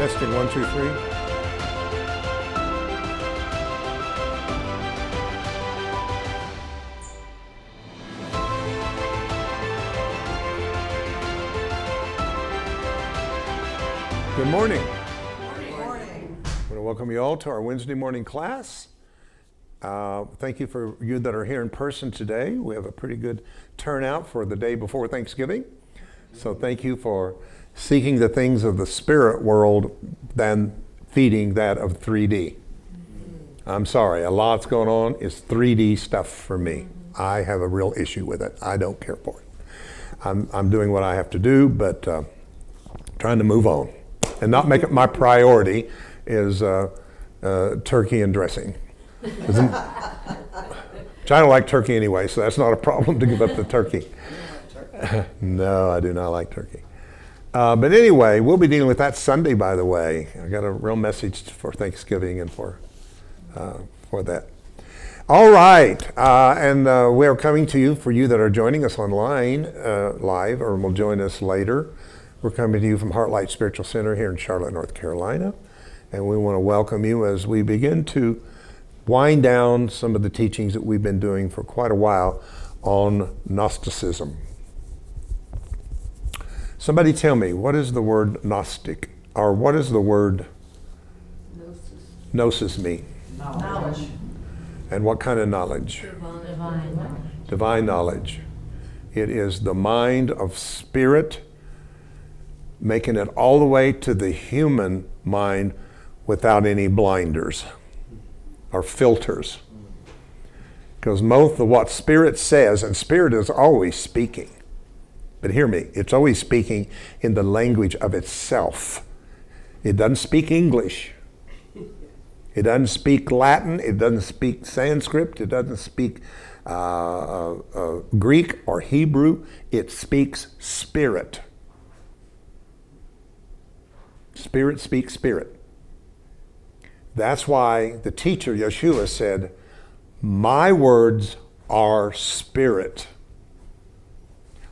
Testing 1, 2, 3. Good morning. Good morning. I want to welcome you all to our Wednesday morning class. Thank you for you that are here in person today. We have a pretty good turnout for the day before Thanksgiving. So thank you for seeking the things of the spirit world than feeding that of 3D. I'm sorry, a lot's going on. It's 3D stuff for me. I have a real issue with it. I don't care for it. I'm doing what I have to do, but trying to move on. And not make it my priority is turkey and dressing. Which I don't like turkey anyway, so that's not a problem to give up the turkey. No, I do not like turkey. But anyway, we'll be dealing with that Sunday, by the way. I got a real message for Thanksgiving and for that. All right, and we are coming to you, for you that are joining us online live or will join us later. We're coming to you from HeartLight Spiritual Center here in Charlotte, North Carolina. And we want to welcome you as we begin to wind down some of the teachings that we've been doing for quite a while on Gnosticism. Somebody tell me, what is the word Gnostic? Or what is the word Gnosis mean? Knowledge. And what kind of knowledge? Divine knowledge. Divine knowledge. It is the mind of spirit, making it all the way to the human mind without any blinders or filters. Because most of what spirit says, and spirit is always speaking, but hear me, it's always speaking in the language of itself. It doesn't speak English. It doesn't speak Latin. It doesn't speak Sanskrit. It doesn't speak Greek or Hebrew. It speaks spirit. Spirit speaks spirit. That's why the teacher, Yeshua, said, "My words are spirit."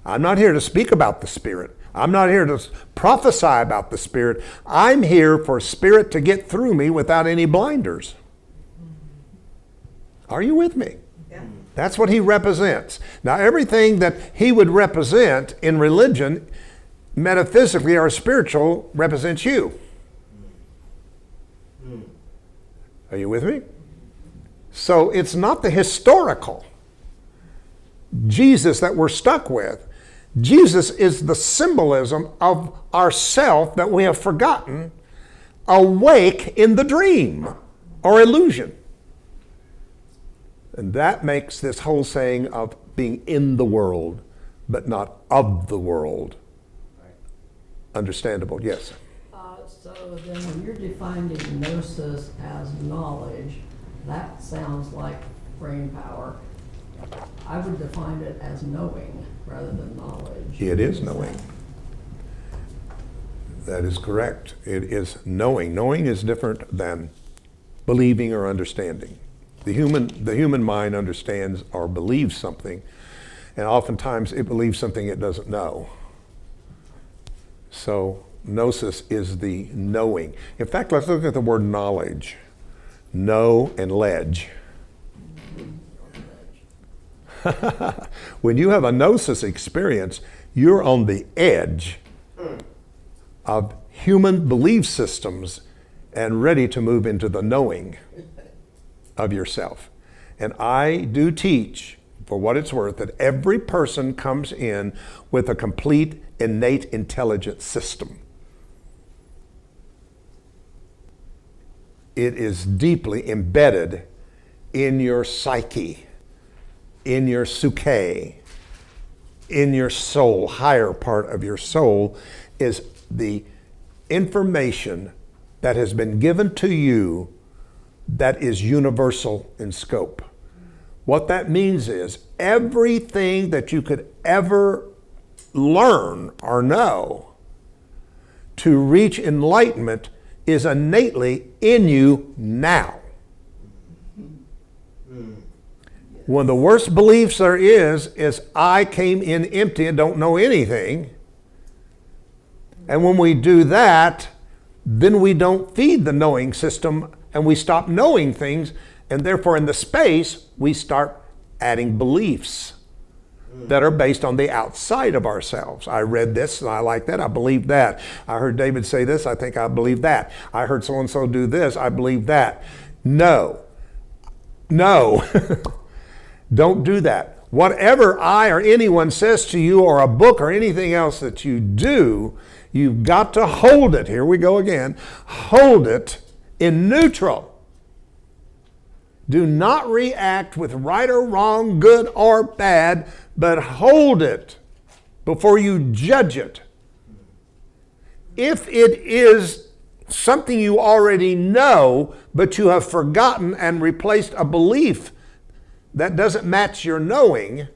I'm not here to speak about the Spirit. I'm not here to prophesy about the Spirit. I'm here for Spirit to get through me without any blinders. Are you with me? Yeah. That's what he represents. Now, everything that he would represent in religion, metaphysically or spiritual, represents you. Are you with me? So it's not the historical Jesus that we're stuck with. Jesus is the symbolism of ourself that we have forgotten, awake in the dream or illusion. And that makes this whole saying of being in the world, but not of the world, understandable. Yes? So then when you're defining gnosis as knowledge, that sounds like brain power. I would define it as knowing rather than knowledge. It is knowing. That is correct. It is knowing. Knowing is different than believing or understanding. The human mind understands or believes something, and oftentimes it believes something it doesn't know. So gnosis is the knowing. In fact, let's look at the word knowledge. Know and ledge. When you have a gnosis experience, you're on the edge of human belief systems and ready to move into the knowing of yourself. And I do teach, for what it's worth, that every person comes in with a complete innate intelligence system. It is deeply embedded in your psyche, in your suke, in your soul. Higher part of your soul is the information that has been given to you that is universal in scope. What that means is everything that you could ever learn or know to reach enlightenment is innately in you now. One of the worst beliefs there is I came in empty and don't know anything. And when we do that, then we don't feed the knowing system and we stop knowing things, and therefore in the space we start adding beliefs that are based on the outside of ourselves. I read this and I like that, I believe that. I heard David say this, I think I believe that. I heard so-and-so do this, I believe that. No. Don't do that. Whatever I or anyone says to you, or a book or anything else that you do, you've got to hold it. Here we go again. Hold it in neutral. Do not react with right or wrong, good or bad, but hold it before you judge it. If it is something you already know, but you have forgotten and replaced a belief that doesn't match your knowing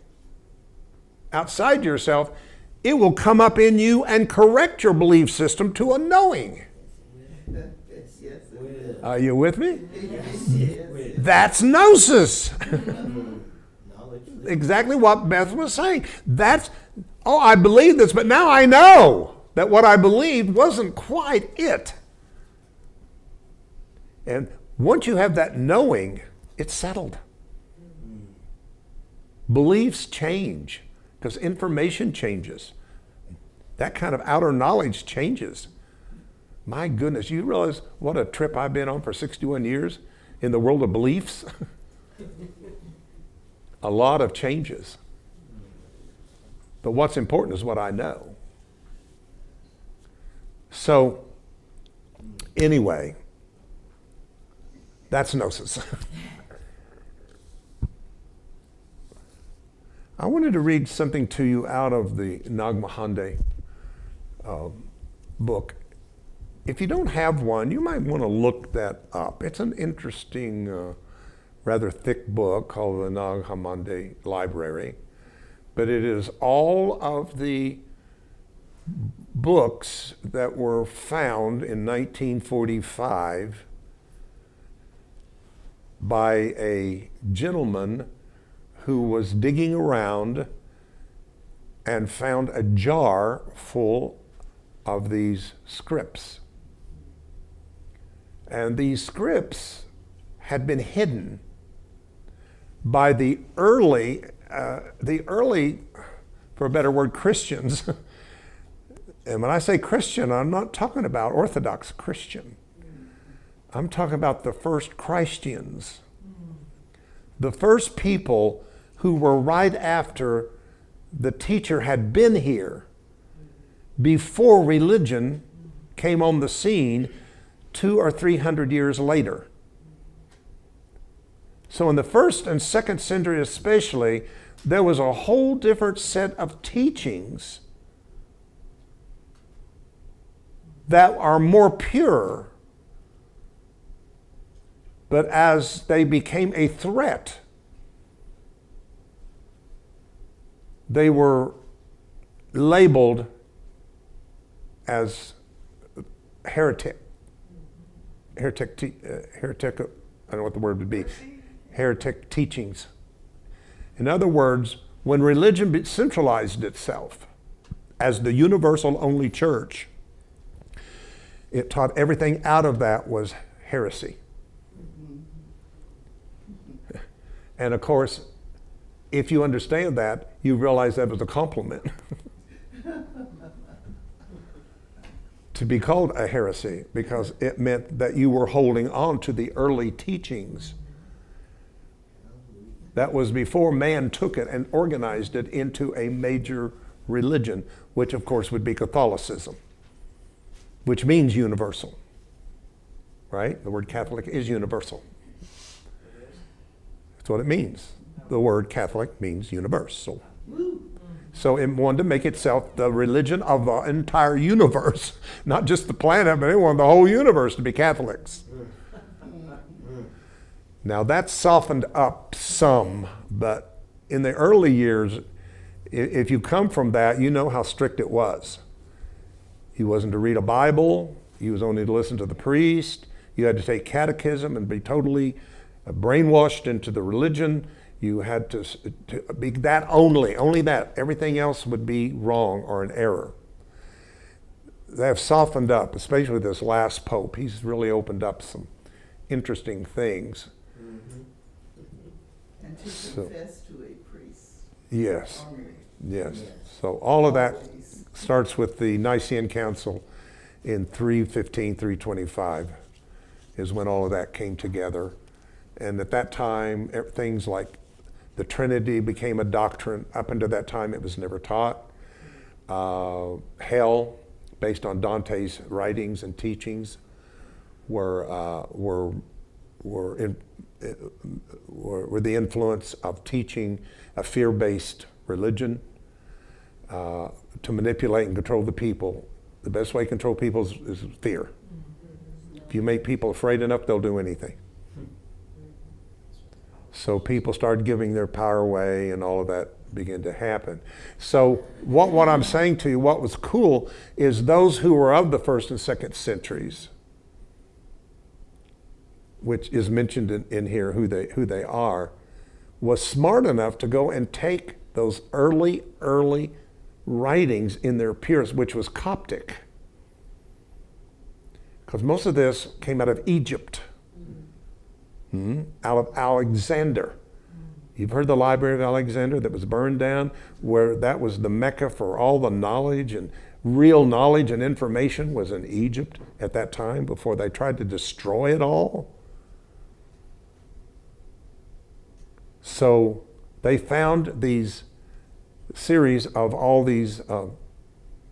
outside yourself, it will come up in you and correct your belief system to a knowing. Are you with me? That's gnosis. Exactly what Beth was saying. I believe this, but now I know that what I believed wasn't quite it. And once you have that knowing, it's settled. Beliefs change because information changes. That kind of outer knowledge changes. My goodness, you realize what a trip I've been on for 61 years in the world of beliefs? A lot of changes. But what's important is what I know. So, anyway, that's gnosis. I wanted to read something to you out of the Nag Mahande book. If you don't have one, you might want to look that up. It's an interesting, rather thick book called the Nag Hammadi Library. But it is all of the books that were found in 1945 by a gentleman who was digging around and found a jar full of these scripts. And these scripts had been hidden by the early, for a better word, Christians. And when I say Christian, I'm not talking about Orthodox Christian. I'm talking about the first Christians. The first people who were right after the teacher had been here, before religion came on the scene 200 or 300 years later. So in the first and second century especially, there was a whole different set of teachings that are more pure. But as they became a threat, they were labeled as heretic, I don't know what the word would be, heretic teachings. In other words, when religion centralized itself as the universal only church, it taught everything out of that was heresy. And of course, if you understand that, you realize that was a compliment. To be called a heresy, because it meant that you were holding on to the early teachings. That was before man took it and organized it into a major religion, which of course would be Catholicism, which means universal, right? The word Catholic is universal. That's what it means. The word Catholic means universal. So it wanted to make itself the religion of the entire universe, not just the planet, but it wanted the whole universe to be Catholics. Now that's softened up some, but in the early years, if you come from that, you know how strict it was. You wasn't to read a Bible, you was only to listen to the priest, you had to take catechism and be totally brainwashed into the religion. You had to be that only that. Everything else would be wrong or an error. they have softened up, especially this last pope. He's really opened up some interesting things. And to So- confess to a priest. Yes, Only. yes. So all of that Always. starts with the Nicene Council in 315, 325 is when all of that came together. And at that time, things like the Trinity became a doctrine. Up until that time, it was never taught. Hell, based on Dante's writings and teachings, were the influence of teaching a fear-based religion to manipulate and control the people. The best way to control people is fear. If you make people afraid enough, they'll do anything. So people started giving their power away, and all of that began to happen. So what I'm saying to you, what was cool, is those who were of the 1st and 2nd centuries, which is mentioned in here, who they are, was smart enough to go and take those early writings in their appearance, which was Coptic. Because most of this came out of Egypt, out of Alexander. You've heard the Library of Alexander that was burned down, where that was the Mecca for all the knowledge, and real knowledge and information was in Egypt at that time before they tried to destroy it all. So they found these series of all these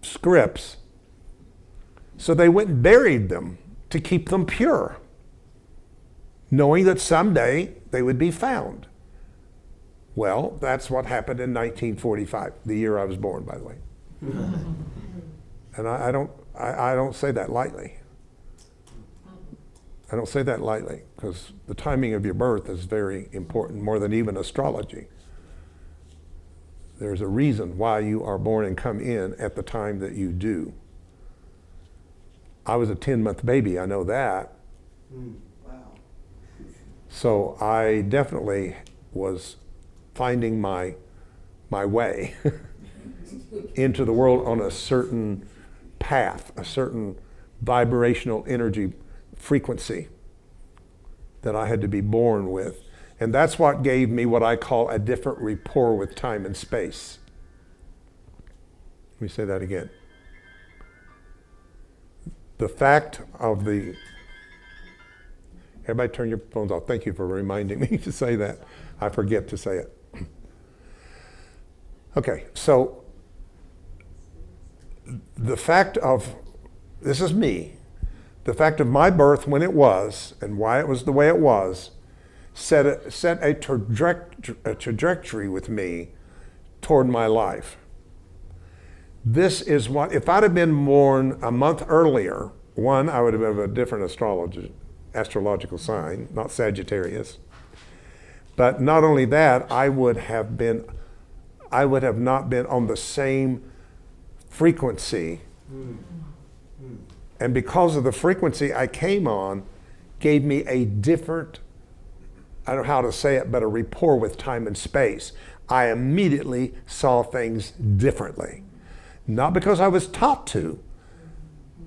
scripts. So they went and buried them to keep them pure, knowing that someday they would be found. Well, that's what happened in 1945, the year I was born, by the way. And I don't say that lightly. I don't say that lightly, because the timing of your birth is very important, more than even astrology. There's a reason why you are born and come in at the time that you do. I was a 10-month baby, I know that. Wow. So I definitely was finding my way into the world on a certain path, a certain vibrational energy frequency that I had to be born with. And that's what gave me what I call a different rapport with time and space. Let me say that again. The fact of the... Everybody turn your phones off. Thank you for reminding me to say that. I forget to say it. Okay, so the fact of, this is me, the fact of my birth when it was and why it was the way it was set a trajectory with me toward my life. This is what, if I'd have been born a month earlier, one, I would have been a different astrological sign, not Sagittarius. But not only that, I would have not been on the same frequency. And because of the frequency I came on, gave me a different, I don't know how to say it, but a rapport with time and space. I immediately saw things differently. Not because I was taught to,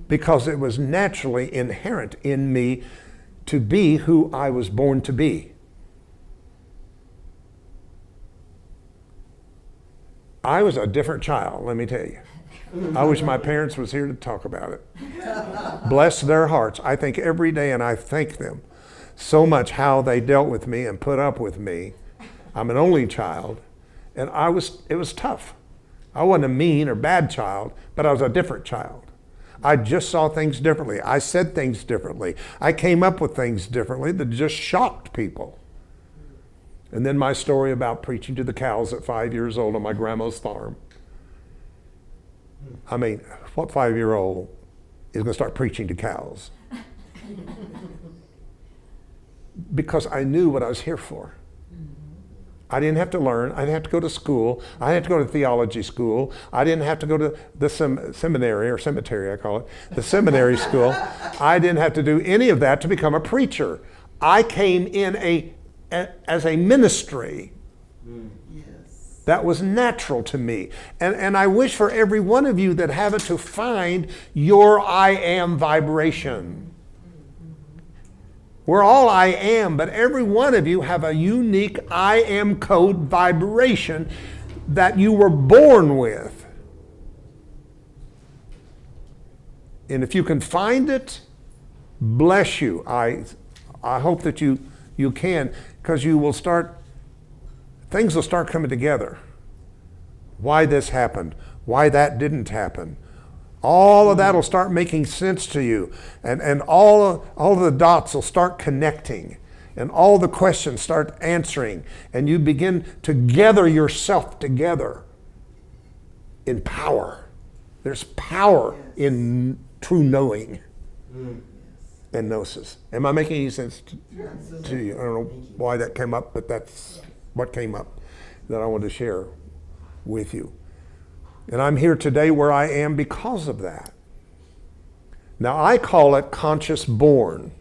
because it was naturally inherent in me to be who I was born to be. I was a different child, let me tell you. I wish my parents was here to talk about it. Bless their hearts. I think every day, and I thank them so much how they dealt with me and put up with me. I'm an only child, and it was tough. I wasn't a mean or bad child, but I was a different child. I just saw things differently. I said things differently. I came up with things differently that just shocked people. And then my story about preaching to the cows at 5 years old on my grandma's farm. I mean, what 5-year-old is going to start preaching to cows? Because I knew what I was here for. I didn't have to learn. I didn't have to go to school. I didn't have to go to theology school. I didn't have to go to the seminary, or cemetery I call it, the seminary school. I didn't have to do any of that to become a preacher. I came in as a ministry. Yes. That was natural to me. And I wish for every one of you that have it to find your I am vibration. We're all I am, but every one of you have a unique I am code vibration that you were born with. And if you can find it, bless you. I hope that you can, because you will start, things will start coming together. Why this happened, why that didn't happen. All of that will start making sense to you. And all of the dots will start connecting. And all the questions start answering. And you begin to gather yourself together in power. There's power in true knowing and gnosis. Am I making any sense to you? I don't know why that came up, but that's what came up that I wanted to share with you. And I'm here today where I am because of that. Now I call it conscious born.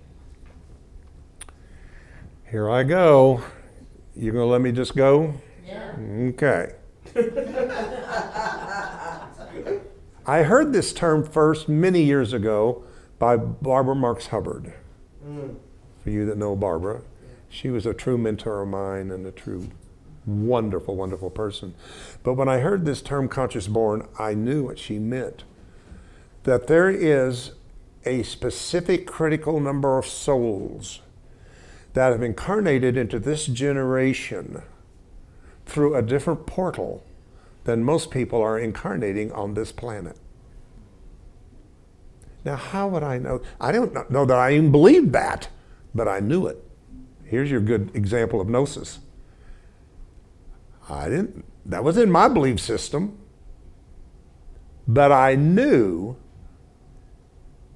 Here I go. You gonna let me just go? Yeah. Okay. I heard this term first many years ago by Barbara Marks Hubbard. For you that know Barbara, she was a true mentor of mine and a true wonderful, wonderful person. But when I heard this term conscious born, I knew what she meant. That there is a specific critical number of souls that have incarnated into this generation through a different portal than most people are incarnating on this planet. Now, how would I know? I don't know that I even believed that, but I knew it. Here's your good example of gnosis. That was in my belief system, but I knew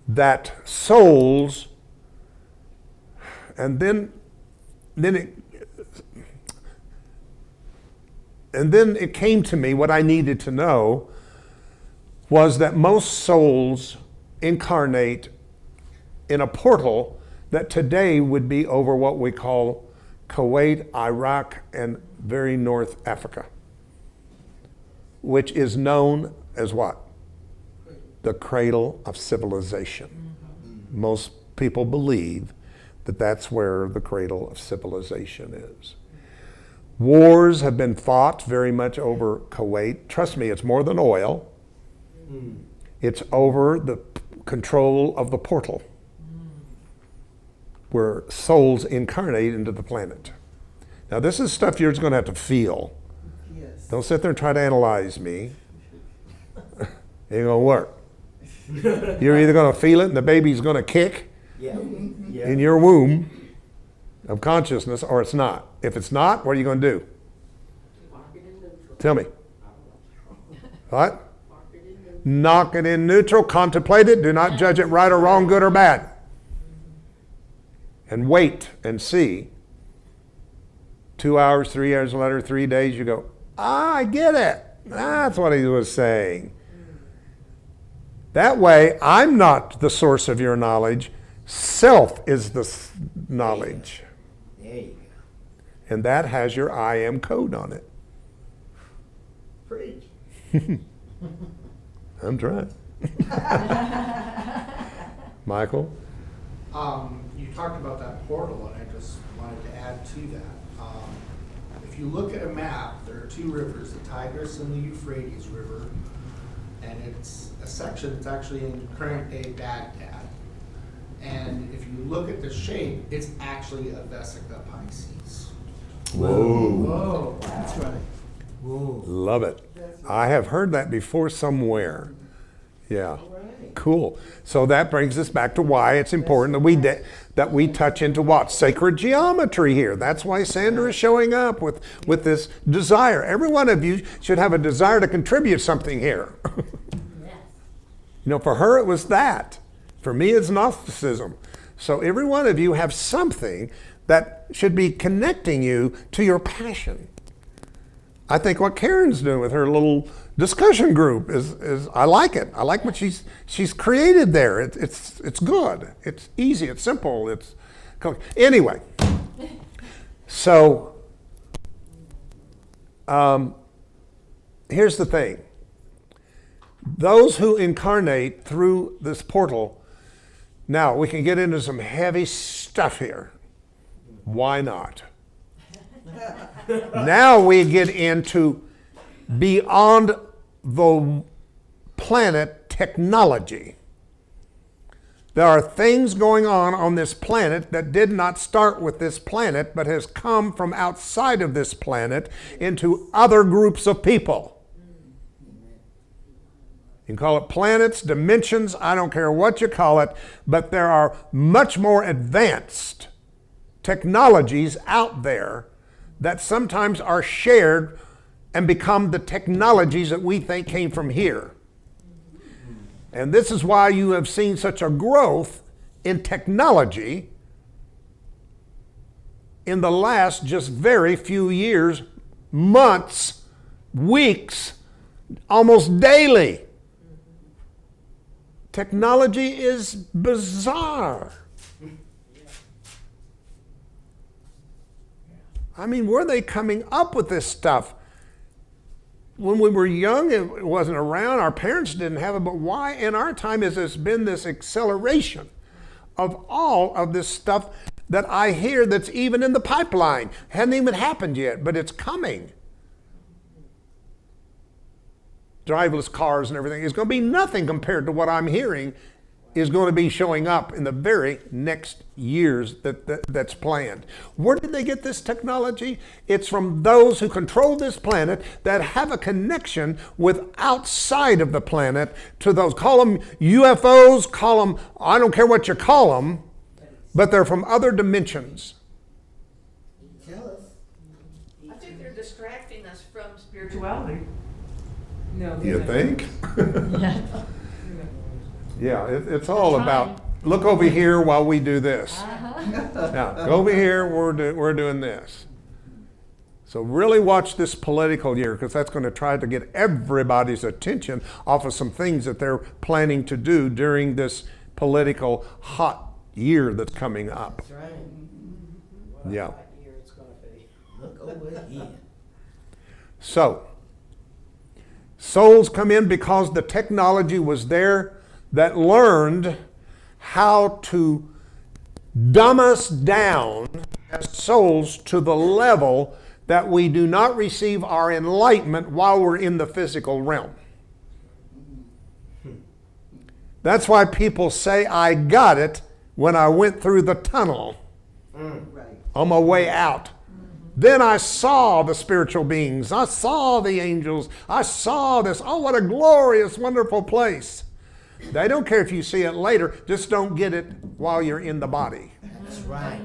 that souls, and then it came to me, what I needed to know was that most souls incarnate in a portal that today would be over what we call Kuwait, Iraq, and very North Africa, which is known as what? The cradle of civilization. Most people believe that that's where the cradle of civilization is. Wars have been fought very much over Kuwait. Trust me, it's more than oil. It's over the control of the portal where souls incarnate into the planet. Now this is stuff you're just going to have to feel. Yes. Don't sit there and try to analyze me. It ain't going to work. You're either going to feel it and the baby's going to kick in your womb of consciousness, or it's not. If it's not, what are you going to do? Tell me. What? Knock it in neutral, contemplate it, do not judge it right or wrong, good or bad. And wait and see. 2 hours, 3 hours later, 3 days, you go, I get it. That's what he was saying. That way, I'm not the source of your knowledge. Self is the knowledge. There you go. And that has your I am code on it. Preach. I'm trying. Michael? You talked about that portal, and I just wanted to add to that. If you look at a map, there are two rivers, the Tigris and the Euphrates River, and it's a section that's actually in current-day Baghdad. And if you look at the shape, it's actually a Vesica Pisces. Whoa. Whoa. That's right. Whoa. Love it. I have heard that before somewhere. Yeah. All right. Cool. So that brings us back to why it's important that we touch into what? Sacred geometry here. That's why Sandra is showing up with this desire. Every one of you should have a desire to contribute something here. Yes. You know, for her it was that. For me it's Gnosticism. So every one of you have something that should be connecting you to your passion. I think what Karen's doing with her little discussion group is I like it. I like what she's created there. It's good. It's easy. It's simple. Anyway. So here's the thing. Those who incarnate through this portal, now we can get into some heavy stuff here. Why not? Now we get into beyond the planet technology. There are things going on this planet that did not start with this planet, but has come from outside of this planet into other groups of people. You can call it planets, dimensions, I don't care what you call it, but there are much more advanced technologies out there that sometimes are shared and become the technologies that we think came from here. And this is why you have seen such a growth in technology in the last just very few years, months, weeks, almost daily. Technology is bizarre. I mean, where are they coming up with this stuff? When we were young, it wasn't around. Our parents didn't have it. But why in our time has there been this acceleration of all of this stuff that I hear that's even in the pipeline? Hasn't even happened yet, but it's coming. Driverless cars and everything. It's going to be nothing compared to what I'm hearing is going to be showing up in the very next years that's planned. Where did they get this technology? It's from those who control this planet that have a connection with outside of the planet to those. Call them UFOs, call them, I don't care what you call them, but they're from other dimensions. Tell us. I think they're distracting us from spirituality. No. You think? Yeah. Yeah, it's all about, look over here while we do this. Now, go over here, we're doing this. So really watch this political year, because that's going to try to get everybody's attention off of some things that they're planning to do during this political hot year that's coming up. That's right. Yeah. What year it's gonna be. Look over here. So, souls come in because the technology was there that learned how to dumb us down as souls to the level that we do not receive our enlightenment while we're in the physical realm. That's why people say, I got it when I went through the tunnel Right. on my way out. Then I saw the spiritual beings. I saw the angels. I saw this. Oh, what a glorious, wonderful place. They don't care if you see it later. Just don't get it while you're in the body. That's right.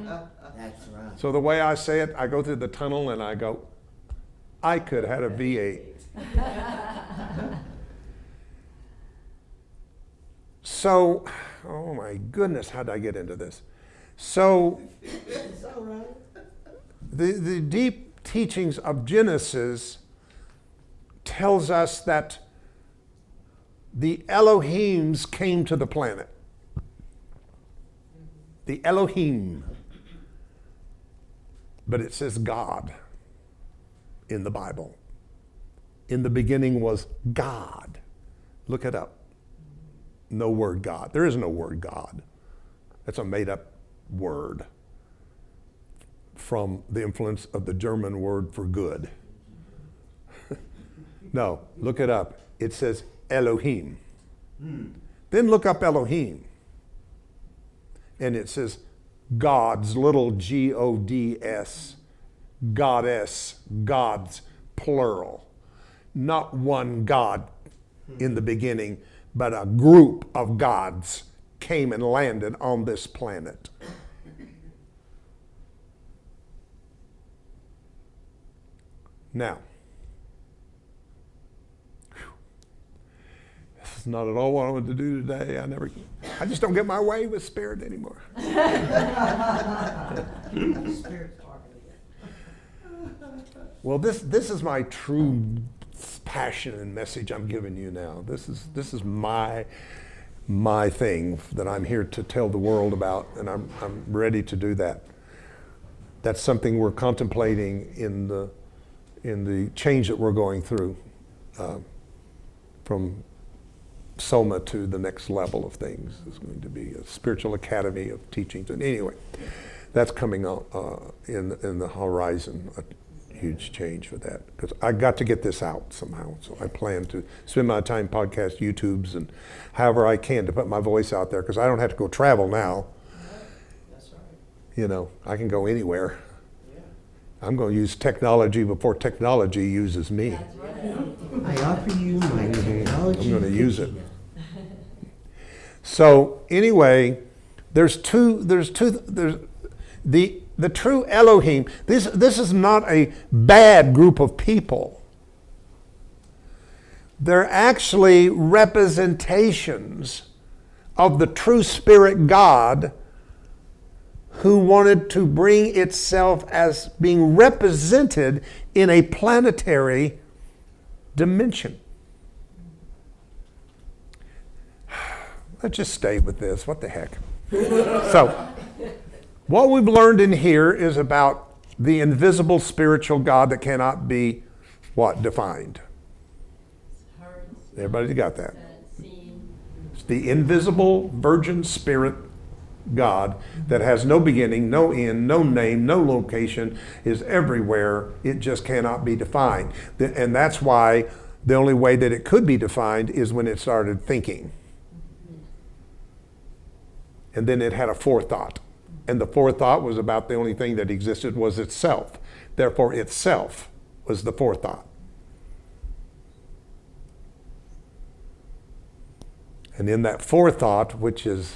That's right. So the way I say it, I go through the tunnel and I go, I could have had a V8. So, oh my goodness, how did I get into this? So, It's all right. the deep teachings of Genesis tells us that the Elohims came to the planet. The Elohim. But it says God in the Bible. In the beginning was God. Look it up. No word God. There is no word God. That's a made up word from the influence of the German word for good. No, look it up. It says Elohim. Then look up Elohim. And it says gods, little G-O-D-S, goddess, gods, plural. Not one God in the beginning, but a group of gods came and landed on this planet. Now, this is not at all what I wanted to do today. I just don't get my way with spirit anymore. Spirit's talking again. Well, this is my true passion and message I'm giving you now. This is my thing that I'm here to tell the world about, and I'm ready to do that. That's something we're contemplating in the change that we're going through. from Soma to the next level of things. It's going to be a spiritual academy of teachings. And anyway, that's coming on in the horizon, a huge change for that. Because I got to get this out somehow. So I plan to spend my time podcast, YouTubes, and however I can to put my voice out there, because I don't have to go travel now. That's right. You know, I can go anywhere. Yeah. I'm going to use technology before technology uses me. I offer you my technology. I'm going to use it. So anyway, there's the true Elohim. This is not a bad group of people. They're actually representations of the true spirit God, who wanted to bring itself as being represented in a planetary dimension. Let's just stay with this. What the heck? So, what we've learned in here is about the invisible spiritual God that cannot be, what, defined? Everybody got that? It's the invisible virgin spirit God that has no beginning, no end, no name, no location, is everywhere. It just cannot be defined. And that's why the only way that it could be defined is when it started thinking. And then it had a forethought. And the forethought was about the only thing that existed was itself. Therefore, itself was the forethought. And in that forethought, which is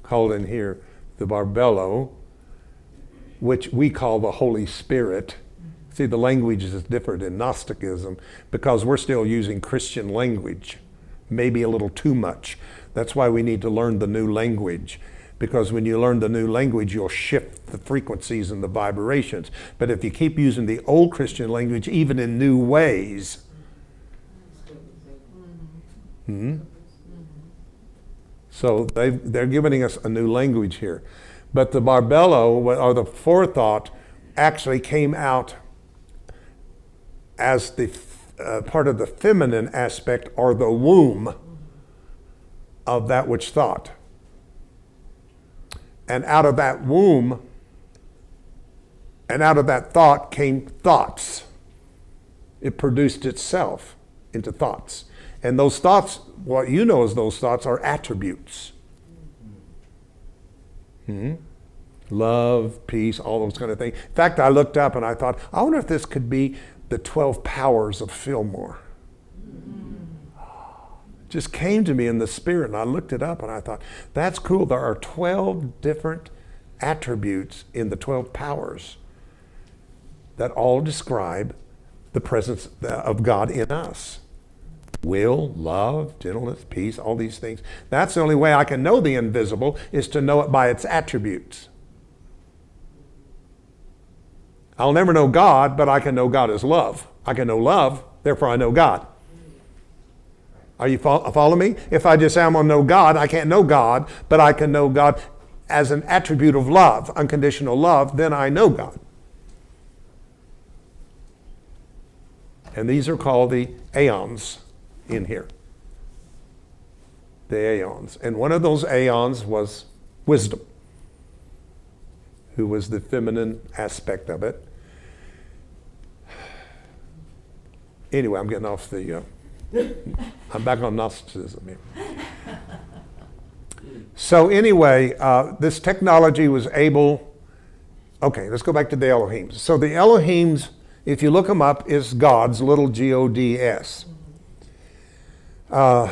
called in here the Barbello, which we call the Holy Spirit. See, the language is different in Gnosticism because we're still using Christian language, maybe a little too much. That's why we need to learn the new language, because when you learn the new language, you'll shift the frequencies and the vibrations. But if you keep using the old Christian language, even in new ways, so they're giving us a new language here. But the Barbello, or the forethought, actually came out as the part of the feminine aspect, or the womb of that which thought. And out of that womb, and out of that thought came thoughts. It produced itself into thoughts. And those thoughts, what you know as those thoughts, are attributes. Love, peace, all those kind of things. In fact, I looked up and I thought, I wonder if this could be the 12 powers of Fillmore. It just came to me in the spirit, and I looked it up and I thought, that's cool. There are 12 different attributes in the 12 powers that all describe the presence of God in us. Will, love, gentleness, peace, all these things. That's the only way I can know the invisible, is to know it by its attributes. I'll never know God, but I can know God as love. I can know love, therefore I know God. Are you following me? If I just say I'm going to know God, I can't know God, but I can know God as an attribute of love, unconditional love, then I know God. And these are called the aeons in here. The aeons. And one of those aeons was wisdom, who was the feminine aspect of it. Anyway, I'm getting off the... I'm back on Gnosticism here. So anyway, this technology was able... Okay, let's go back to the Elohims. So the Elohims, if you look them up, is gods, little G-O-D-S. And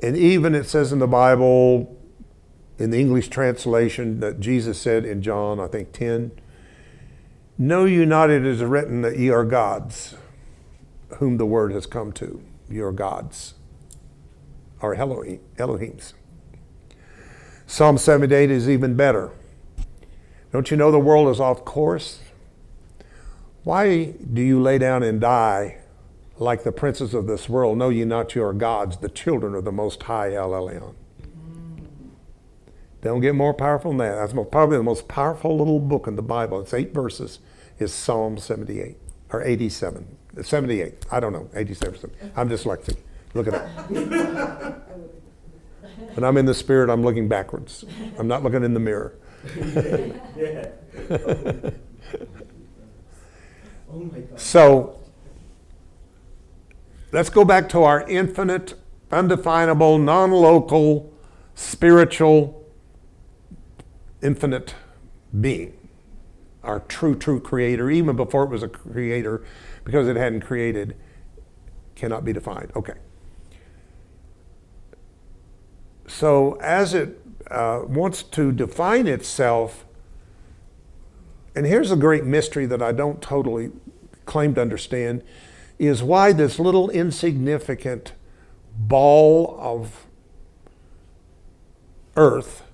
even it says in the Bible, in the English translation, that Jesus said in John, I think 10, "Know you not it is written that ye are gods, whom the word has come to." Ye are gods, or Elohims. Psalm 78 is even better. Don't you know the world is off course? Why do you lay down and die like the princes of this world? Know ye not you are gods, the children of the Most High, El Elyon. They don't get more powerful than that. That's probably the most powerful little book in the Bible. It's 8 verses, is Psalm 78, or 87. 78. I don't know, 87. I'm dyslexic. Look at that. When I'm in the spirit, I'm looking backwards. I'm not looking in the mirror. Oh my God. So, let's go back to our infinite, undefinable, non-local, spiritual, infinite being. Our true creator, even before it was a creator, because it hadn't created, cannot be defined. Okay. So as it wants to define itself, and here's a great mystery that I don't totally claim to understand, is why this little insignificant ball of earth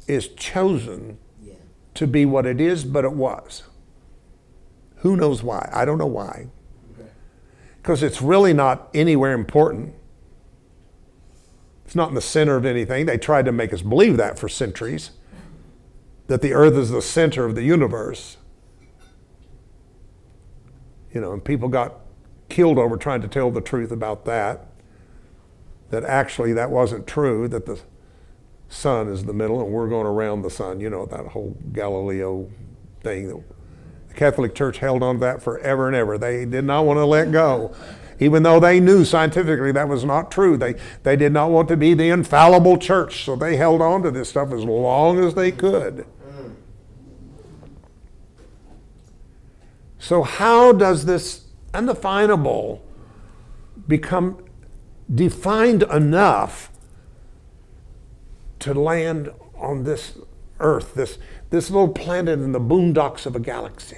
is chosen Yeah. to be what it is, but it was. Who knows why? I don't know why. Okay. Because it's really not anywhere important. It's not in the center of anything. They tried to make us believe that for centuries, that the earth is the center of the universe. You know, and people got killed over trying to tell the truth about that. That actually that wasn't true, that the sun is the middle and we're going around the sun. You know, that whole Galileo thing. The Catholic Church held on to that forever and ever. They did not want to let go. Even though they knew scientifically that was not true. They did not want to be the infallible church, so they held on to this stuff as long as they could. So how does this undefinable become defined enough to land on this earth, this little planet in the boondocks of a galaxy?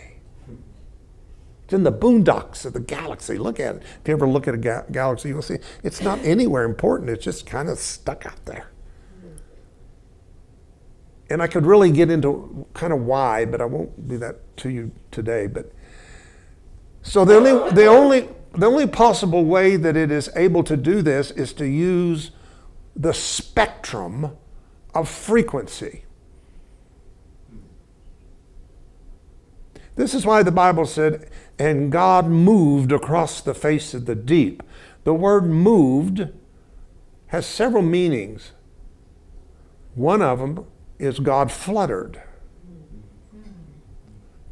It's in the boondocks of the galaxy. Look at it. If you ever look at a galaxy, you'll see it's not anywhere important. It's just kind of stuck out there. And I could really get into kind of why, but I won't do that to you today. But so the only possible way that it is able to do this is to use the spectrum of frequency. This is why the Bible said, and God moved across the face of the deep. The word moved has several meanings. One of them is God fluttered.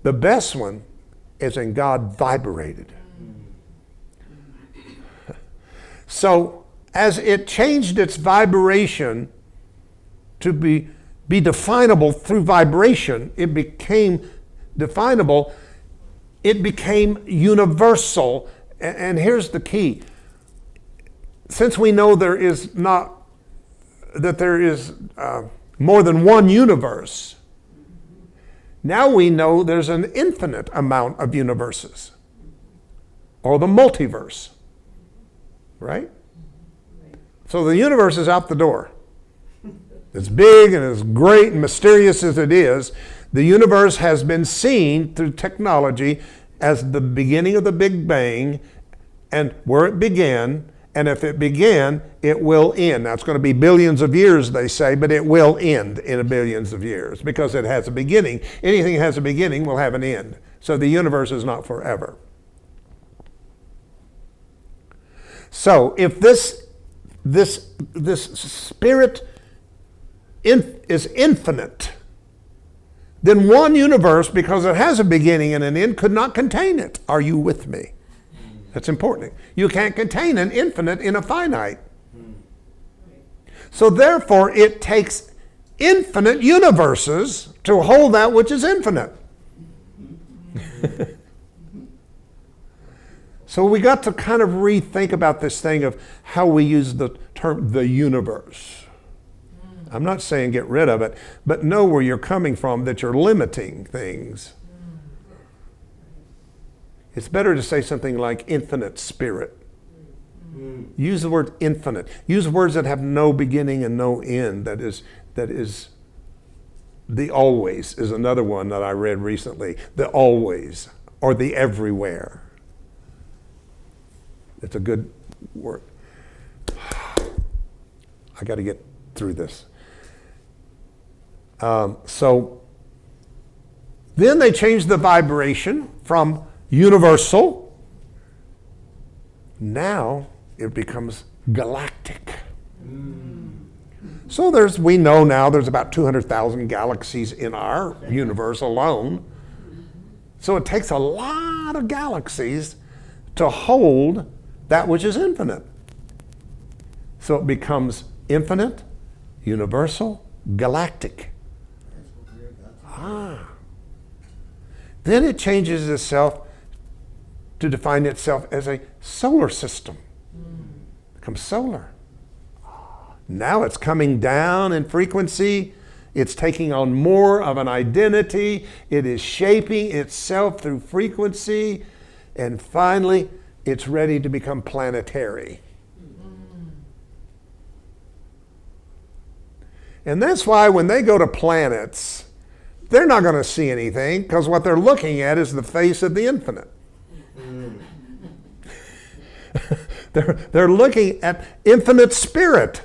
The best one is in God vibrated. So as it changed its vibration to be definable through vibration, it became definable, it became universal. And here's the key. Since we know there is more than one universe, now we know there's an infinite amount of universes, or the multiverse, right? So the universe is out the door. As big and as great and mysterious as it is, the universe has been seen through technology as the beginning of the Big Bang and where it began. And if it began, it will end. Now, it's going to be billions of years, they say, but it will end in billions of years because it has a beginning. Anything that has a beginning will have an end. So the universe is not forever. So if this spirit is infinite, then one universe, because it has a beginning and an end, could not contain it. Are you with me? That's important. You can't contain an infinite in a finite. So therefore, it takes infinite universes to hold that which is infinite. So we got to kind of rethink about this thing of how we use the term the universe. I'm not saying get rid of it, but know where you're coming from, that you're limiting things. It's better to say something like infinite spirit. Use the word infinite. Use words that have no beginning and no end. That is the always is another one that I read recently. The always, or the everywhere. It's a good word. I got to get through this. So then they changed the vibration from universal Now it becomes galactic. So we know now there's about 200,000 galaxies in our universe alone. So it takes a lot of galaxies to hold that which is infinite. So it becomes infinite, universal, galactic. Then it changes itself to define itself as a solar system. It becomes solar. Now it's coming down in frequency. It's taking on more of an identity. It is shaping itself through frequency. And finally, it's ready to become planetary. And that's why when they go to planets, they're not going to see anything, because what they're looking at is the face of the infinite. They're looking at infinite spirit,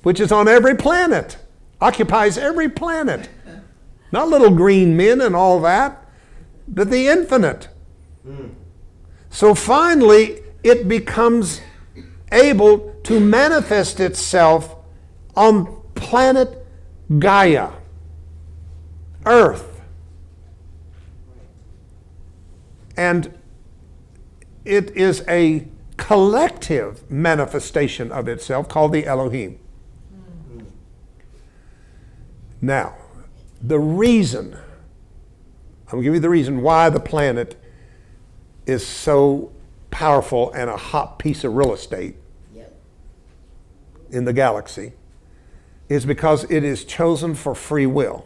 which is on every planet, occupies every planet. Not little green men and all that, but the infinite. So finally, it becomes able to manifest itself on planet Gaia, Earth. And it is a collective manifestation of itself called the Elohim. Now, the reason, I'm going to give you the reason why the planet is so powerful and a hot piece of real estate in the galaxy, is because it is chosen for free will.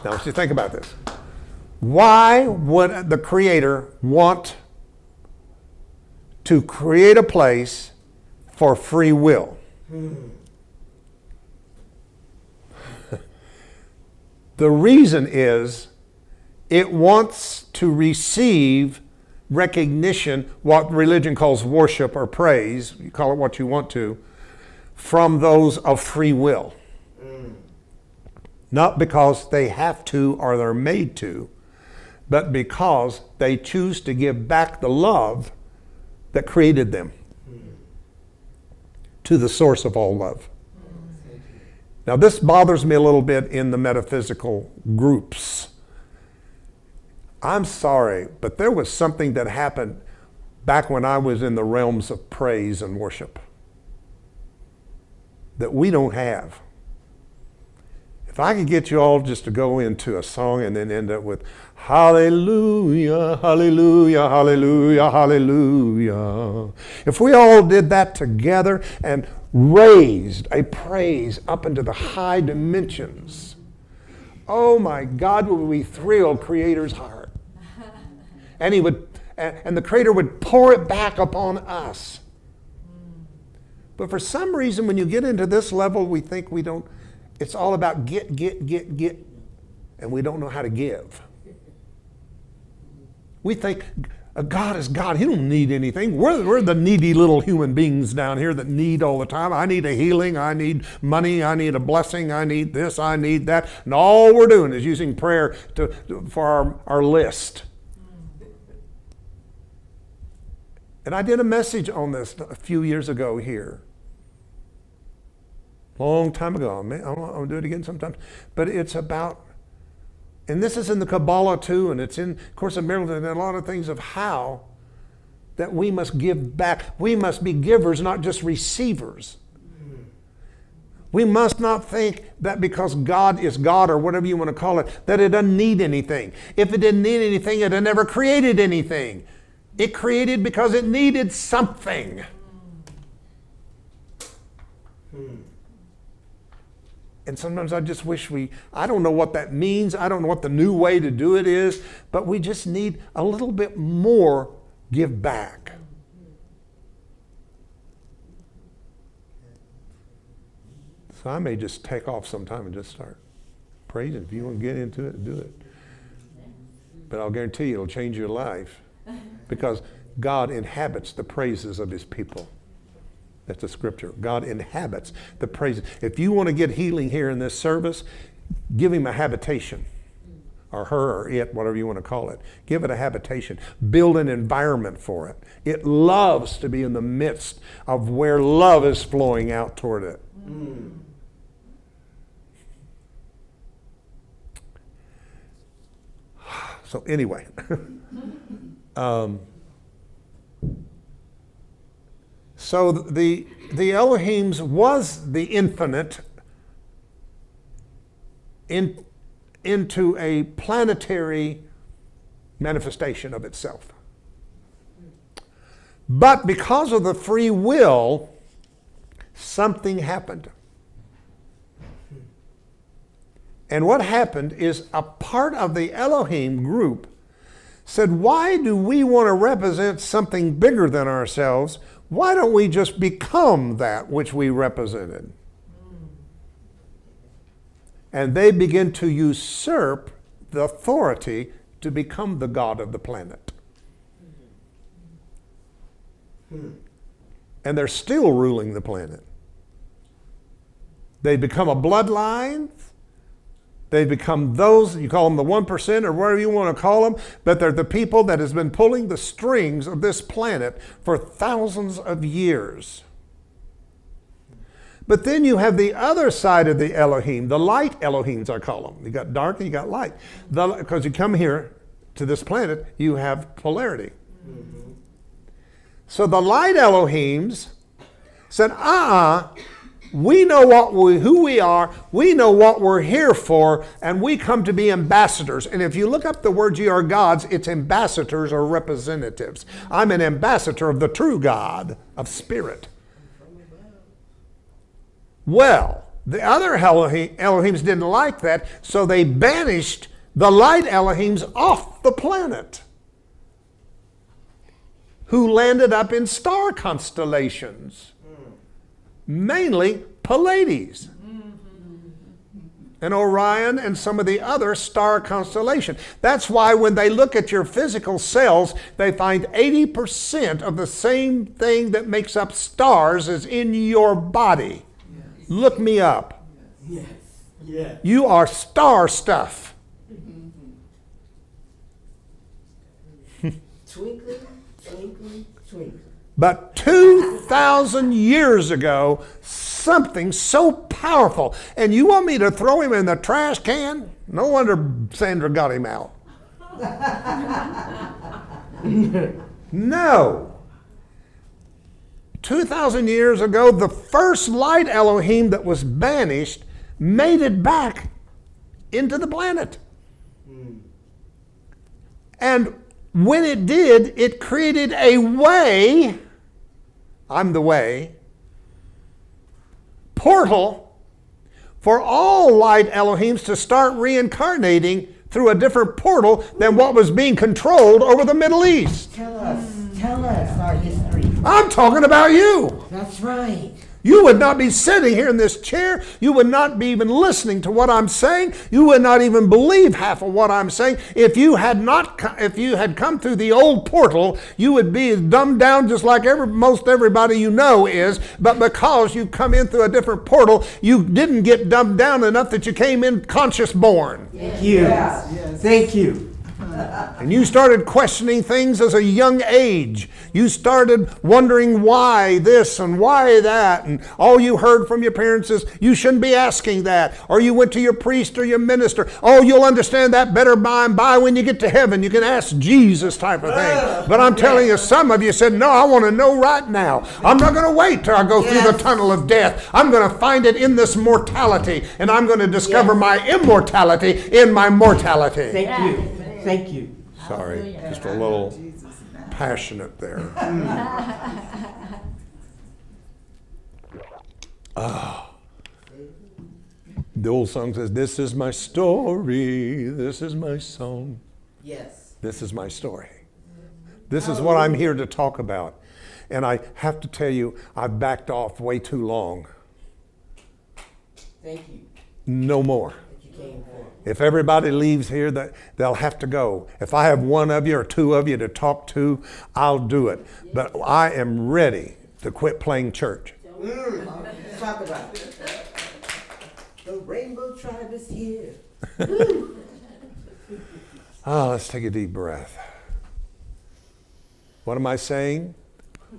Now, let's just think about this. Why would the Creator want to create a place for free will? The reason is it wants to receive recognition, what religion calls worship or praise, you call it what you want to, from those of free will. Not because they have to or they're made to, but because they choose to give back the love that created them to the source of all love. Now, this bothers me a little bit in the metaphysical groups. I'm sorry, but there was something that happened back when I was in the realms of praise and worship that we don't have. If I could get you all just to go into a song and then end up with hallelujah, hallelujah, hallelujah, hallelujah. If we all did that together and raised a praise up into the high dimensions, oh my God, would we thrill Creator's heart. And the Creator would pour it back upon us. But for some reason, when you get into this level, we think we don't, it's all about get, and we don't know how to give. We think God is God. He don't need anything. We're the needy little human beings down here that need all the time. I need a healing. I need money. I need a blessing. I need this. I need that. And all we're doing is using prayer for our list. And I did a message on this a few years ago here. Long time ago. I'll do it again sometimes. But it's about, and this is in the Kabbalah too, and it's in Course of Miracles, and a lot of things of how that we must give back. We must be givers, not just receivers. We must not think that because God is God, or whatever you want to call it, that it doesn't need anything. If it didn't need anything, it had never created anything. It created because it needed something. And sometimes I just wish I don't know what that means. I don't know what the new way to do it is, but we just need a little bit more give back. So I may just take off sometime and just start praising. If you want to get into it, do it. But I'll guarantee you it'll change your life, because God inhabits the praises of His people. That's the scripture. God inhabits the praises. If you want to get healing here in this service, give Him a habitation. or her or it, whatever you want to call it. Give it a habitation. Build an environment for it. It loves to be in the midst of where love is flowing out toward it. So anyway, so the Elohims was the infinite into a planetary manifestation of itself. But because of the free will, something happened. And what happened is a part of the Elohim group said, why do we want to represent something bigger than ourselves? Why don't we just become that which we represented? And they begin to usurp the authority to become the god of the planet. And they're still ruling the planet. They become a bloodline. They become those, you call them the 1% or whatever you want to call them, but they're the people that has been pulling the strings of this planet for thousands of years. But then you have the other side of the Elohim, the light Elohims, I call them. You got dark and you got light. Because you come here to this planet, you have polarity. So the light Elohims said, we know who we are, we know what we're here for, and we come to be ambassadors. And if you look up the word ye are gods, it's ambassadors or representatives. I'm an ambassador of the true God of spirit. Well, the other Elohims didn't like that, so they banished the light Elohims off the planet, who landed up in star constellations. Mainly Pleiades and Orion and some of the other star constellations. That's why when they look at your physical cells, they find 80% of the same thing that makes up stars is in your body. Yes. Look me up. Yes. Yes. You are star stuff. Twinkling, twinkling, twinkling. But 2,000 years ago, something so powerful. And you want me to throw him in the trash can? No wonder Sandra got him out. No. 2,000 years ago, the first light Elohim that was banished made it back into the planet. And when it did, it created a way, I'm the way, portal for all light Elohims to start reincarnating through a different portal than what was being controlled over the Middle East. Tell us our history. I'm talking about you. That's right. You would not be sitting here in this chair. You would not be even listening to what I'm saying. You would not even believe half of what I'm saying. If you had come through the old portal, you would be dumbed down just like most everybody you know is. But because you come in through a different portal, you didn't get dumbed down enough that you came in conscious born. Thank you. Yes. Thank you. And you started questioning things as a young age. You started wondering why this and why that. And all you heard from your parents is, you shouldn't be asking that. Or you went to your priest or your minister. Oh, you'll understand that better by and by when you get to heaven. You can ask Jesus type of thing. But I'm telling you, some of you said, no, I want to know right now. I'm not going to wait till I go through the tunnel of death. I'm going to find it in this mortality. And I'm going to discover my immortality in my mortality. Thank you. Thank you. Sorry, just a little passionate there. The old song says, this is my story, this is my song. Yes. This is my story. This is what I'm here to talk about. And I have to tell you, I've backed off way too long. Thank you. No more. That you came for. If everybody leaves here, they'll have to go. If I have one of you or two of you to talk to, I'll do it. But I am ready to quit playing church. Let's talk about it. The Rainbow Tribe is here. Let's take a deep breath. What am I saying?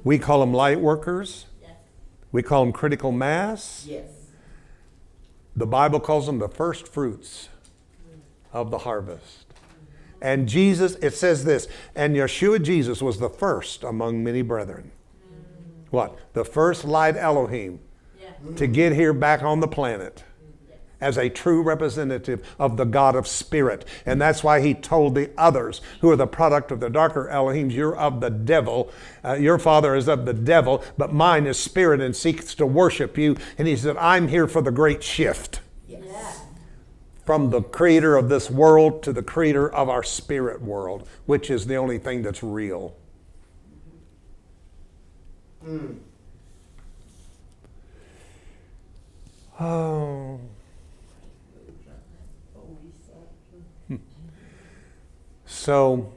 We call them light workers. We call them critical mass. Yes. The Bible calls them the first fruits of the harvest. And Jesus, it says this, and Yeshua Jesus was the first among many brethren. What? The first light Elohim to get here back on the planet as a true representative of the God of Spirit. And that's why he told the others who are the product of the darker Elohims, you're of the devil. Your father is of the devil, but mine is spirit and seeks to worship you. And he said, I'm here for the great shift. Yes. From the creator of this world to the creator of our spirit world, which is the only thing that's real. Oh. So,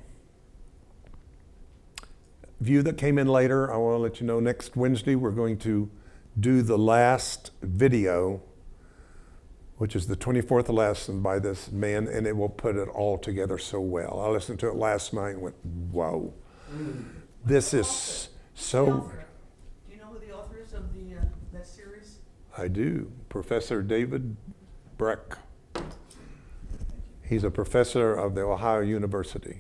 you that came in later, I want to let you know next Wednesday we're going to do the last video, which is the 24th lesson by this man, and it will put it all together so well. I listened to it last night and went, whoa. This is so... Do you know who the author is of that series? I do. Professor David Breck. He's a professor of the Ohio University.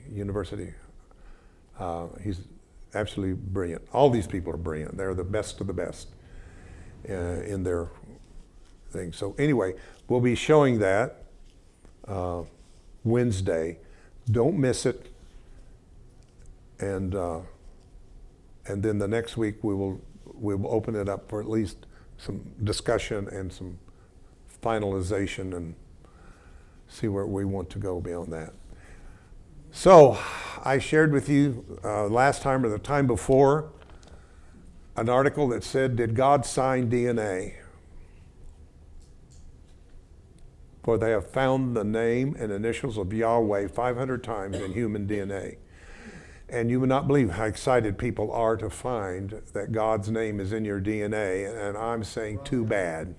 He's absolutely brilliant. All these people are brilliant. They're the best of the best in their thing. So anyway, we'll be showing that Wednesday. Don't miss it. And then the next week we will open it up for at least some discussion and some finalization and see where we want to go beyond that. So I shared with you last time or the time before an article that said, did God sign DNA? For they have found the name and initials of Yahweh 500 times in human DNA. And you would not believe how excited people are to find that God's name is in your DNA. And I'm saying, too bad.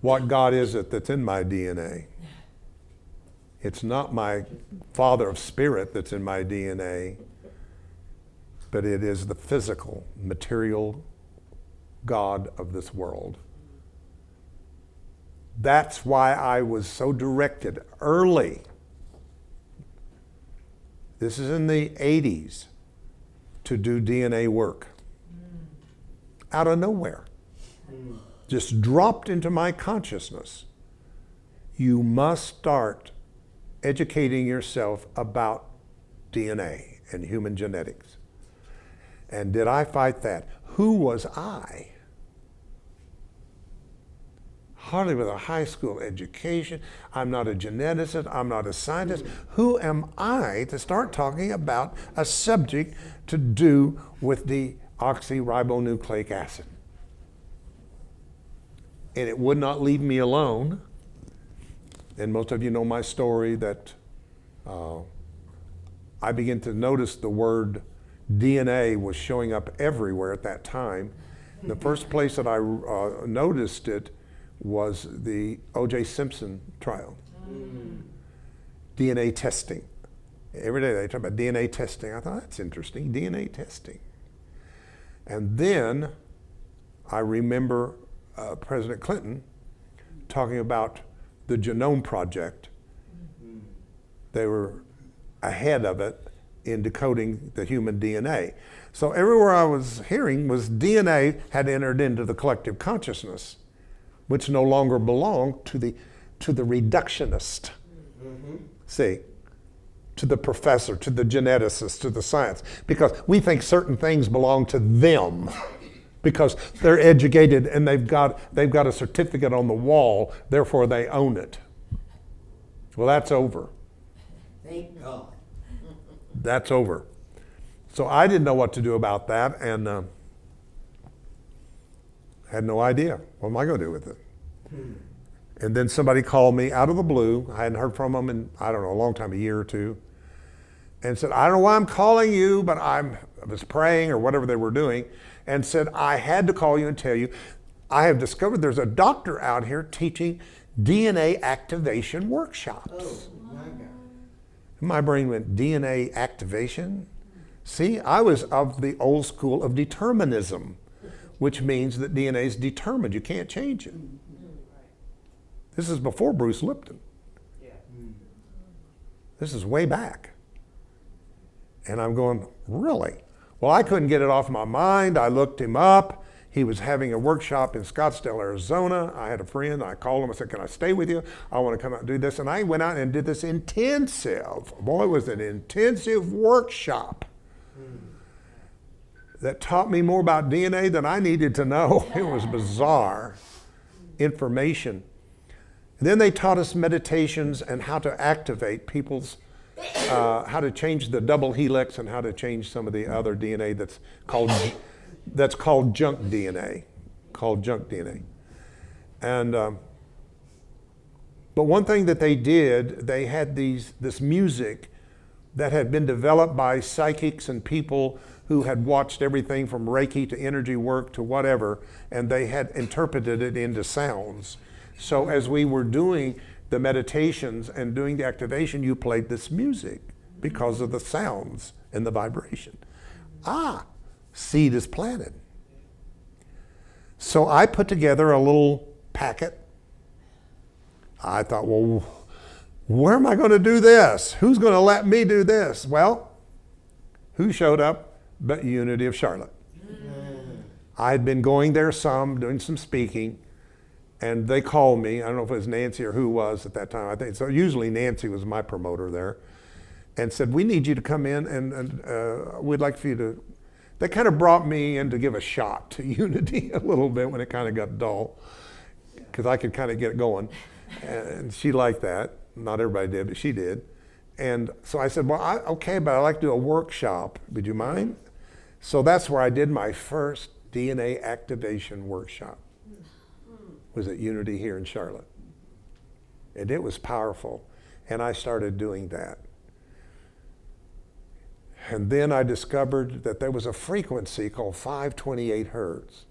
What God is it that's in my DNA? It's not my Father of Spirit that's in my DNA, but it is the physical, material God of this world. That's why I was so directed early. This is in the 80s to do DNA work. Out of nowhere. Just dropped into my consciousness. You must start educating yourself about DNA and human genetics. And did I fight that? Who was I? Hardly with a high school education. I'm not a geneticist. I'm not a scientist. Who am I to start talking about a subject to do with the oxyribonucleic acid? And it would not leave me alone. And most of you know my story that I began to notice the word DNA was showing up everywhere at that time. The first place that I noticed it was the O.J. Simpson trial. DNA testing. Every day they talk about DNA testing. I thought, that's interesting, DNA testing. And then I remember President Clinton talking about the Genome Project. They were ahead of it in decoding the human DNA. So everywhere I was hearing was DNA had entered into the collective consciousness, which no longer belonged to the reductionist. See, to the professor, to the geneticist, to the science, because we think certain things belong to them because they're educated and they've got a certificate on the wall, therefore they own it. Well, that's over. Thank God. That's over. So I didn't know what to do about that, and had no idea. What am I going to do with it? And then somebody called me out of the blue. I hadn't heard from them in, I don't know, a long time, a year or two, and said, I don't know why I'm calling you, but I was praying or whatever they were doing, and said, I had to call you and tell you, I have discovered there's a doctor out here teaching DNA activation workshops. Oh, my God. My brain went, DNA activation? See, I was of the old school of determinism, which means that DNA is determined. You can't change it. This is before Bruce Lipton. This is way back. And I'm going, really? Well, I couldn't get it off my mind. I looked him up. He was having a workshop in Scottsdale, Arizona. I had a friend. I called him. I said, can I stay with you? I want to come out and do this. And I went out and did this intensive, boy, it was an intensive workshop that taught me more about DNA than I needed to know. It was bizarre information. And then they taught us meditations and how to activate people's, how to change the double helix and how to change some of the other DNA that's called junk DNA, And but one thing that they did, they had this music that had been developed by psychics and people who had watched everything from Reiki to energy work to whatever, and they had interpreted it into sounds. So as we were doing the meditations and doing the activation, you played this music because of the sounds and the vibration. Seed is planted. So I put together a little packet. I thought, well, where am I going to do this? Who's going to let me do this? Well, who showed up but Unity of Charlotte? I had been going there doing some speaking, and they called me. I don't know if it was Nancy or who was at that time. I think so. Usually Nancy was my promoter there, and said, we need you to come in and we'd like for you to. They kind of brought me in to give a shot to Unity a little bit when it kind of got dull, because I could kind of get it going. And she liked that. Not everybody did, but she did. And so I said, well, okay, but I'd like to do a workshop. Would you mind? So that's where I did my first DNA activation workshop. Was at Unity here in Charlotte. And it was powerful. And I started doing that. And then I discovered that there was a frequency called 528 hertz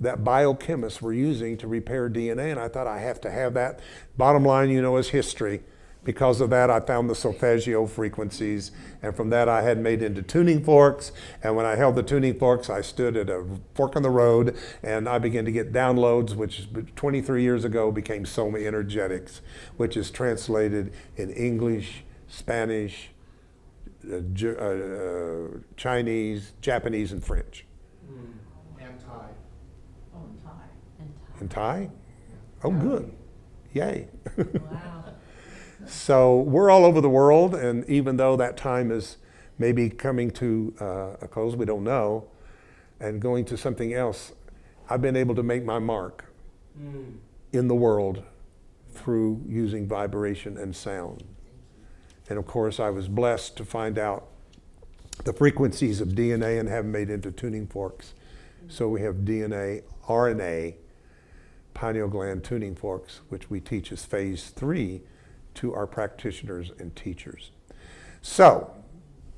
that biochemists were using to repair DNA, and I thought I have to have that. Bottom line, is history. Because of that, I found the solfeggio frequencies, and from that I had made into tuning forks, and when I held the tuning forks, I stood at a fork in the road, and I began to get downloads, which 23 years ago became Soma Energetics, which is translated in English, Spanish, Chinese, Japanese, and French. And Thai. Oh, and Thai. And Thai? Oh, good. Yay. Wow. So we're all over the world, and even though that time is maybe coming to a close, we don't know, and going to something else, I've been able to make my mark in the world through using vibration and sound. And of course, I was blessed to find out the frequencies of DNA and have them made into tuning forks. So we have DNA, RNA, pineal gland tuning forks, which we teach as phase 3 to our practitioners and teachers. So,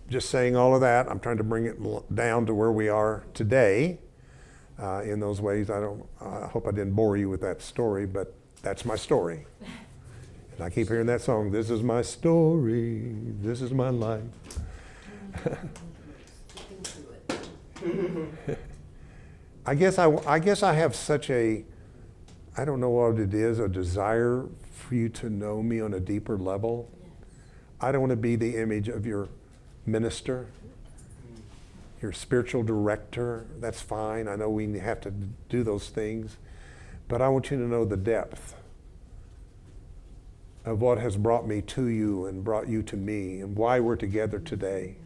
just saying all of that, I'm trying to bring it down to where we are today in those ways. I hope I didn't bore you with that story, but that's my story. And I keep hearing that song, this is my story, this is my life. I guess I have such a, I don't know what it is, a desire for you to know me on a deeper level. I don't want to be the image of your minister, your spiritual director. That's fine. I know we have to do those things. But I want you to know the depth of what has brought me to you and brought you to me, and why we're together today,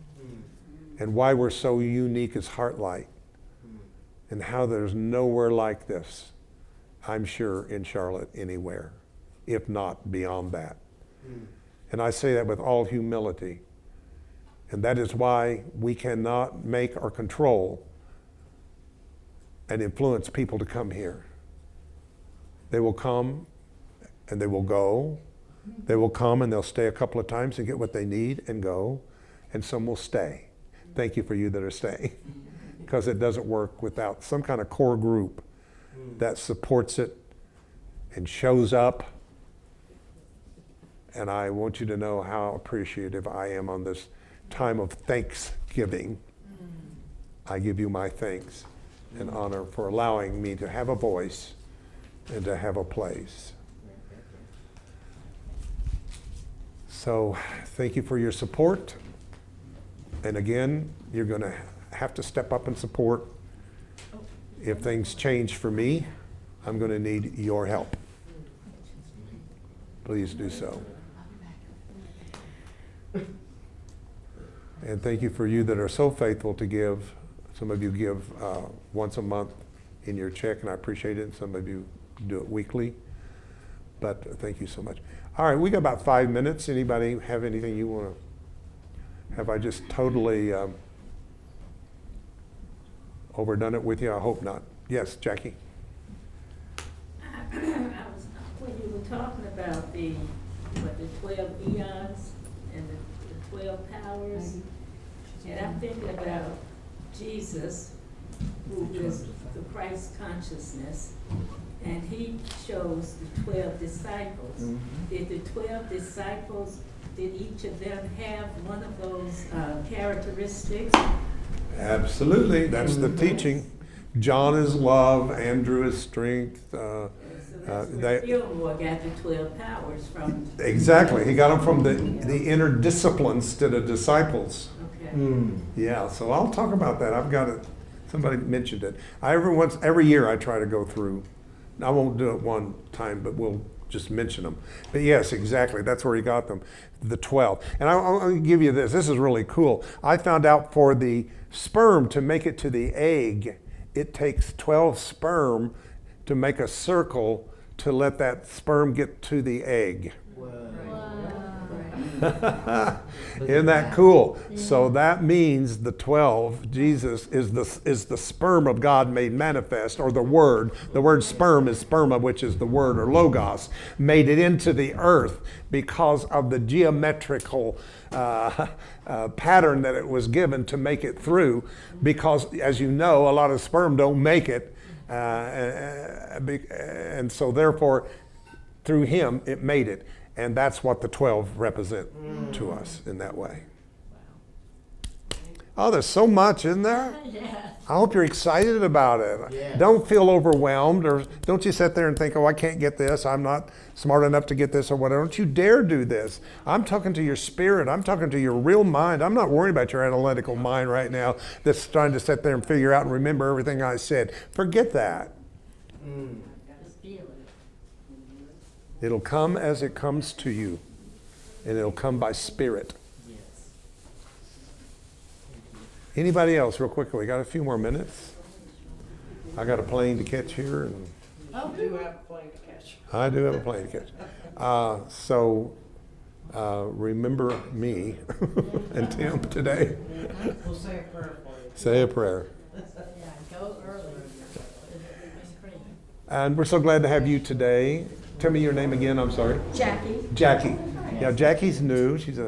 and why we're so unique as HeartLight, and how there's nowhere like this, I'm sure, in Charlotte anywhere, if not beyond that. And I say that with all humility. And that is why we cannot make or control and influence people to come here. They will come and they will go. They will come and they'll stay a couple of times and get what they need and go. And some will stay. Thank you for you that are staying. Because it doesn't work without some kind of core group that supports it and shows up. And I want you to know how appreciative I am on this time of Thanksgiving. I give you my thanks and honor for allowing me to have a voice and to have a place. So thank you for your support. And again, you're going to have to step up and support. If things change for me, I'm going to need your help. Please do so. And thank you for you that are so faithful to give. Some of you give once a month in your check, and I appreciate it. Some of you do it weekly. But thank you so much. All right, we got about 5 minutes. Anybody have anything you want to? Have I just totally overdone it with you? I hope not. Yes, Jackie. When you were talking about the 12 eons and the 12 powers, and I'm thinking about Jesus, who is the Christ consciousness, and he chose the 12 disciples. Mm-hmm. Did the 12 disciples, did each of them have one of those characteristics? Absolutely. That's the teaching. John is love, Andrew is strength. So that's where Fillmore got the 12 powers from. Exactly. He got them from the inner disciplines to the disciples. Okay. Yeah, so I'll talk about that. I've got it. Somebody mentioned it. Every year I try to go through. I won't do it one time, but we'll just mention them. But yes, exactly. That's where he got them, the 12. And I'll give you this. This is really cool. I found out for the sperm to make it to the egg, it takes 12 sperm to make a circle to let that sperm get to the egg. Isn't that cool? So that means the 12, Jesus is the sperm of God made manifest, or the word. The word sperm is sperma, which is the word, or logos, made it into the earth because of the geometrical pattern that it was given to make it through. Because, as you know, a lot of sperm don't make it. And so therefore, through him, it made it. And that's what the 12 represent to us in that way. Oh, there's so much, isn't there? Yes. I hope you're excited about it. Yes. Don't feel overwhelmed, or don't you sit there and think, oh, I can't get this. I'm not smart enough to get this, or whatever. Don't you dare do this. I'm talking to your spirit. I'm talking to your real mind. I'm not worried about your analytical mind right now that's trying to sit there and figure out and remember everything I said. Forget that. It'll come as it comes to you, and it'll come by spirit. Anybody else, real quickly? We got a few more minutes. I got a plane to catch here, and I do have a plane to catch. I do have a plane to catch. So remember me and Tim today. We'll say a prayer for you. Say a prayer. Yeah, go early. And we're so glad to have you today. Tell me your name again. I'm sorry. Jackie. Jackie. Yeah, Jackie's new. She's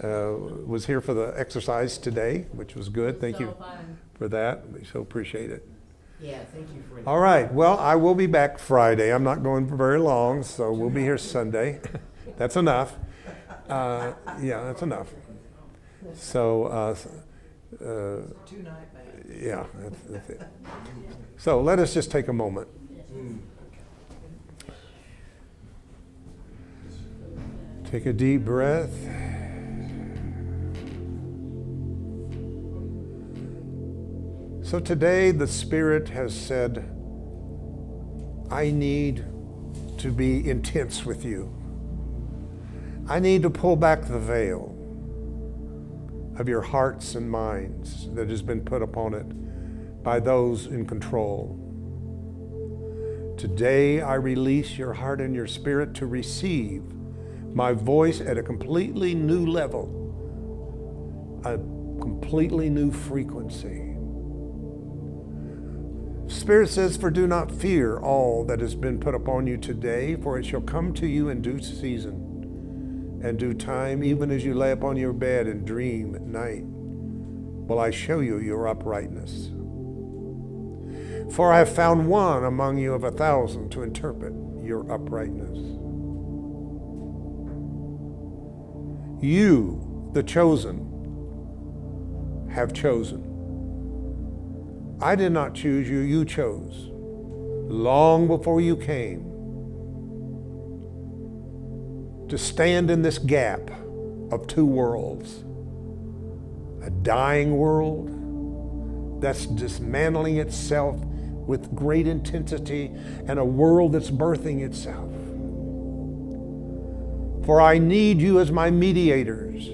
was here for the exercise today, which was good. Thank you So fun. for that. We so appreciate it. Yeah, thank you for that. All right. Well, I will be back Friday. I'm not going for very long, so we'll be here Sunday. That's enough. Yeah, that's enough. So, 2 night man. yeah, that's it. So let us just take a moment. Take a deep breath. So today the Spirit has said, I need to be intense with you. I need to pull back the veil of your hearts and minds that has been put upon it by those in control. Today I release your heart and your spirit to receive my voice at a completely new level, a completely new frequency. Spirit says, for do not fear all that has been put upon you today, for it shall come to you in due season and due time, even as you lay upon your bed and dream at night, will I show you your uprightness. For I have found one among you of 1,000 to interpret your uprightness. You, the chosen, have chosen. I did not choose you, you chose. Long before you came, to stand in this gap of two worlds. A dying world that's dismantling itself with great intensity, and a world that's birthing itself. For I need you as my mediators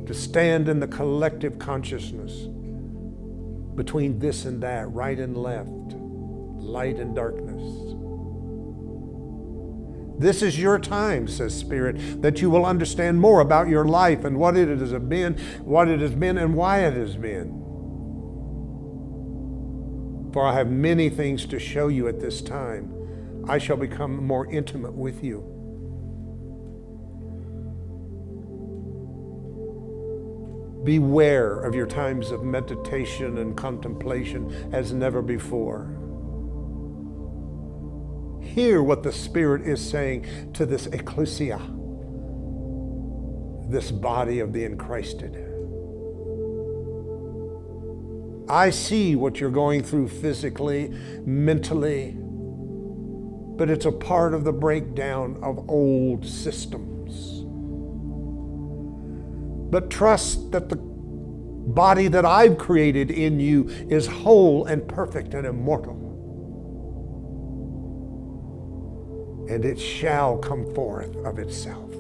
to stand in the collective consciousness between this and that, right and left, light and darkness. This is your time, says Spirit, that you will understand more about your life and what it has been, and why it has been. For I have many things to show you at this time. I shall become more intimate with you. Beware of your times of meditation and contemplation as never before. Hear what the Spirit is saying to this ecclesia, this body of the enchristed. I see what you're going through physically, mentally, but it's a part of the breakdown of old systems. But trust that the body that I've created in you is whole and perfect and immortal. And it shall come forth of itself.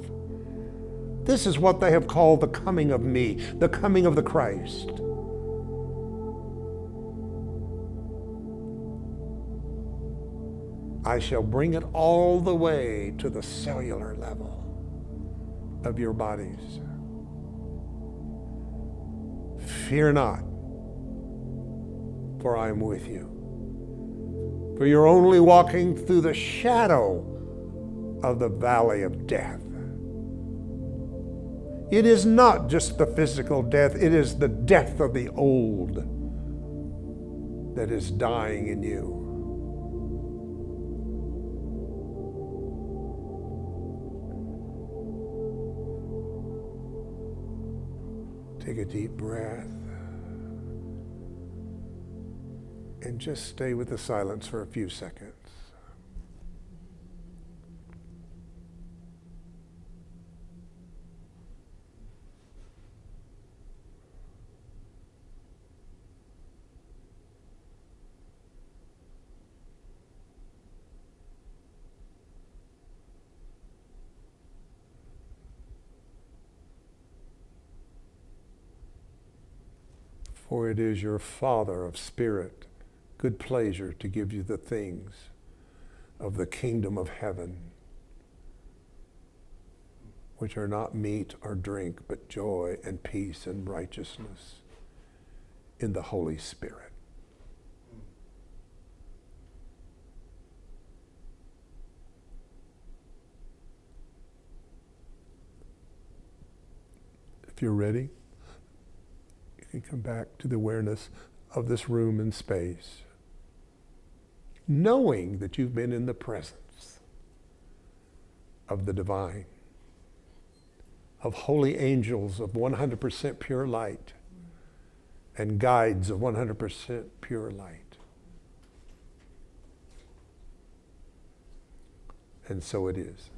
This is what they have called the coming of me, the coming of the Christ. I shall bring it all the way to the cellular level of your bodies. Fear not, for I am with you. For you're only walking through the shadow of the valley of death. It is not just the physical death, it is the death of the old that is dying in you. Take a deep breath and just stay with the silence for a few seconds. For it is your Father of Spirit, good pleasure to give you the things of the kingdom of heaven, which are not meat or drink, but joy and peace and righteousness in the Holy Spirit. If you're ready, you can come back to the awareness of this room and space, knowing that you've been in the presence of the divine, of holy angels of 100% pure light, and guides of 100% pure light. And so it is.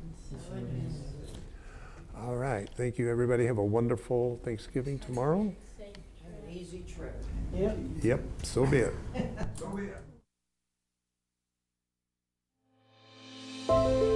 All right. Thank you, everybody. Have a wonderful Thanksgiving tomorrow. Easy trip. Yep, so be it. So be it.